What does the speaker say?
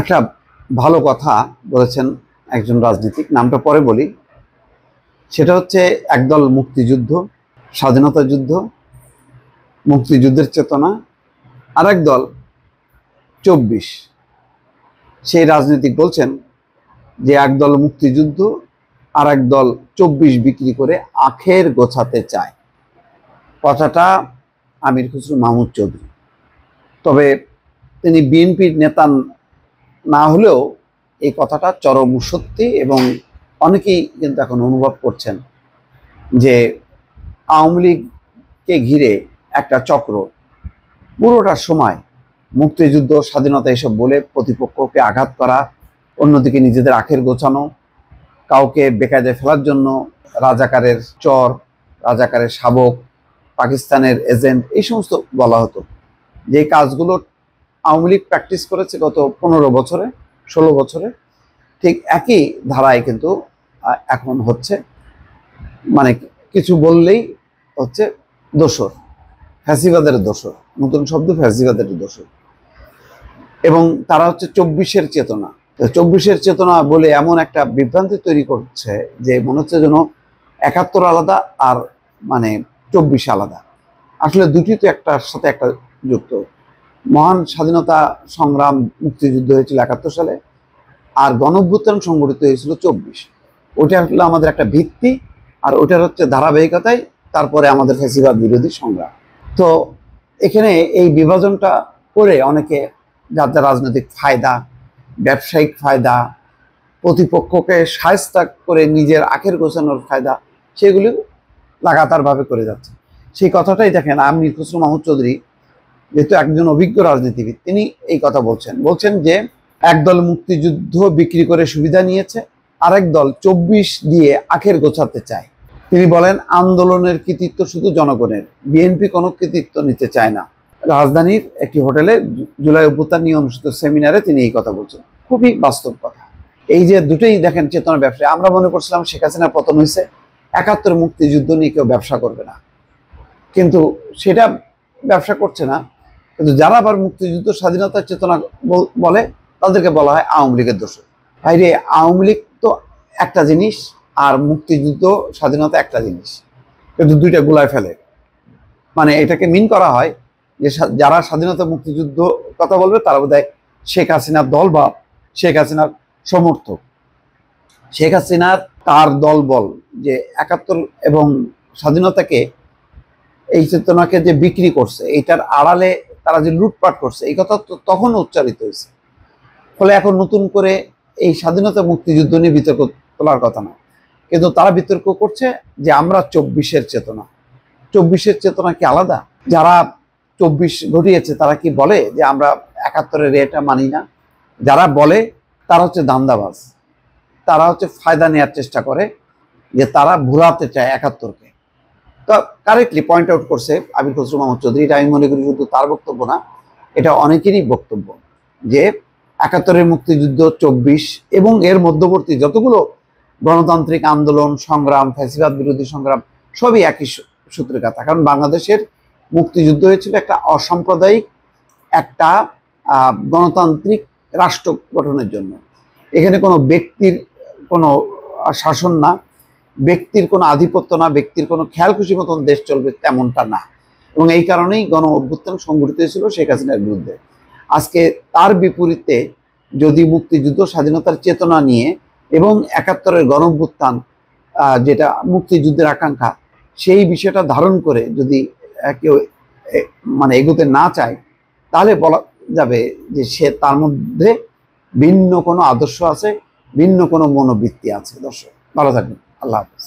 একটা ভালো কথা বলেছেন একজন রাজনীতিক, নামটা পরে বলি। সেটা হচ্ছে একদল মুক্তিযুদ্ধ, স্বাধীনতা যুদ্ধ, মুক্তিযুদ্ধের চেতনা, আর একদল ২৪। সেই রাজনীতিক বলছেন যে একদল মুক্তিযুদ্ধ আর একদল ২৪ বিক্রি করে আখের গোছাতে চায়। কথাটা আমির খসরু মাহমুদ চৌধুরী। তবে তিনি বিএনপির নেতা না হলেও এই কথাটা চরম সত্যি, এবং অনেকেই কিন্তু এখন অনুভব করছেন যে আওয়ামী লীগকে ঘিরে একটা চক্র পুরোটা সময় মুক্তিযুদ্ধ, স্বাধীনতা এসব বলে প্রতিপক্ষকে আঘাত করা, অন্যদিকে নিজেদের আখের গোছানো, কাউকে বেকায়দায় ফেলার জন্য রাজাকারের চর, রাজাকারের শাবক, পাকিস্তানের এজেন্ট, এই সমস্ত বলা হতো। যে কাজগুলো আওয়ামী লীগ প্র্যাকটিস করেছে গত 15 বছরে, 16 বছরে, ঠিক একই ধারায় কিন্তু এখন হচ্ছে। মানে কিছু বললেই হচ্ছে দোসর, ফ্যাসিবাদের দোসর, নতুন শব্দ ফ্যাসিবাদের দোসর। এবং তারা হচ্ছে 24-এর চেতনা। 24-এর চেতনা বলে এমন একটা বিভ্রান্তি তৈরি করছে যে মনে হচ্ছে যেন 71 আলাদা আর 24 আলাদা। আসলে দুটি তো একটার সাথে একটা যুক্ত। মহান স্বাধীনতা সংগ্রাম, মুক্তিযুদ্ধ হয়েছিল 71 সালে, আর গণঅভ্যুত্থান সংগঠিত হয়েছিল 24। ওটা হলো আমাদের একটা ভিত্তি, আর ওটার হচ্ছে ধারাবাহিকতায় তারপরে আমাদের ফ্যাসিবাদ বিরোধী সংগ্রাম। তো এখানে এই বিভাজনটা করে অনেকে যার যার রাজনৈতিক ফায়দা, ব্যবসায়িক ফায়দা, প্রতিপক্ষকে শায়েস্তা করে নিজের আখের গোছানোর ফায়দা, সেগুলি লাগাতারভাবে করে যাচ্ছে। সেই কথাটাই দেখেন আমির খসরু মাহমুদ চৌধুরী, যেহেতু একজন অভিজ্ঞ রাজনীতিবিদ, তিনি এই কথা বলছেন যে একদল মুক্তিযুদ্ধ বিক্রি করে সুবিধা নিয়েছে, আরেক দল 24 দিয়ে আখের গোছাতে চায়। তিনি বলেন আন্দোলনের কৃতিত্ব শুধু জনগণের, বিএনপি কোনো কৃতিত্ব নিতে চায় না। রাজধানীর একটি হোটেলে জুলাই অভ্যুত্থান নিয়ে অনুষ্ঠিত সেমিনারে তিনি এই কথা বলছেন। খুবই বাস্তব কথা। এই যে দুটোই দেখেন চেতনা ব্যবসায়। আমরা মনে করছিলাম শেখ হাসিনার পতন হয়েছে, 71 মুক্তিযুদ্ধ নিয়ে কেউ ব্যবসা করবে না, কিন্তু সেটা ব্যবসা করছে না। কিন্তু যারা আবার মুক্তিযুদ্ধ, স্বাধীনতার চেতনা বলে, তাদেরকে বলা হয় আওয়ামী লীগের দোষর। বাইরে আওয়ামী লীগ তো একটা জিনিস, আর মুক্তিযুদ্ধ, স্বাধীনতা একটা জিনিস, কিন্তু দুইটা গুলায় ফেলে। এটাকে মিন করা হয় যে যারা স্বাধীনতা, মুক্তিযুদ্ধ কথা বলবে তারা বোধহয় শেখ হাসিনার দল বা শেখ হাসিনার সমর্থক। শেখ হাসিনার তার দল বল যে 71 এবং স্বাধীনতাকে, এই চেতনাকে যে বিক্রি করছে, এইটার আড়ালে তারা যে লুটপাট করছে, এই কথা তো তখন উচ্চারিত হয়েছে। ফলে এখন নতুন করে এই স্বাধীনতা, মুক্তিযুদ্ধ নিয়ে বিতর্ক তোলার কথা না, কিন্তু তারা বিতর্ক করছে যে আমরা 24-এর চেতনা। 24-এর চেতনা কি আলাদা? যারা 24 ঘটিয়েছে তারা কি বলে যে আমরা 71-এর এটা মানি না? যারা বলে তারা হচ্ছে ধান্দাবাজ, তারা হচ্ছে ফায়দা নেওয়ার চেষ্টা করে, যে তারা ভুলাতে চায় 71-কে। তো কারেক্টলি পয়েন্ট আউট করছে আমির খসরু মাহমুদ চৌধুরী। এটা আমি মনে করি শুধু তার বক্তব্য না, এটা অনেকেরই বক্তব্য, যে 71-এর মুক্তিযুদ্ধ, 24 এবং এর মধ্যবর্তী যতগুলো গণতান্ত্রিক আন্দোলন, সংগ্রাম, ফ্যাসিবাদ বিরোধী সংগ্রাম, সবই একই সূত্রে কথা। কারণ বাংলাদেশের মুক্তিযুদ্ধ হয়েছিল একটা অসাম্প্রদায়িক, একটা গণতান্ত্রিক রাষ্ট্র গঠনের জন্য। এখানে কোনো ব্যক্তির কোনো শাসন না, ব্যক্তির কোনো আধিপত্য না, ব্যক্তির কোনো খেয়াল খুশি মতন দেশ চলবে তেমনটা না। এবং এই কারণেই গণ অভ্যুত্থান সংঘটিত হয়েছিল শেখ হাসিনার বিরুদ্ধে। আজকে তার বিপরীতে যদি মুক্তিযুদ্ধ, স্বাধীনতার চেতনা নিয়ে এবং 71-এর গণ অভ্যুত্থান, যেটা মুক্তিযুদ্ধের আকাঙ্ক্ষা, সেই বিষয়টা ধারণ করে যদি কেউ এগোতে না চায়, তাহলে বলা যাবে যে সে, তার মধ্যে ভিন্ন কোনো আদর্শ আছে, ভিন্ন কোনো মনোবৃত্তি আছে। দর্শক ভালো থাকবেন, আল্লাহ হাফেজ।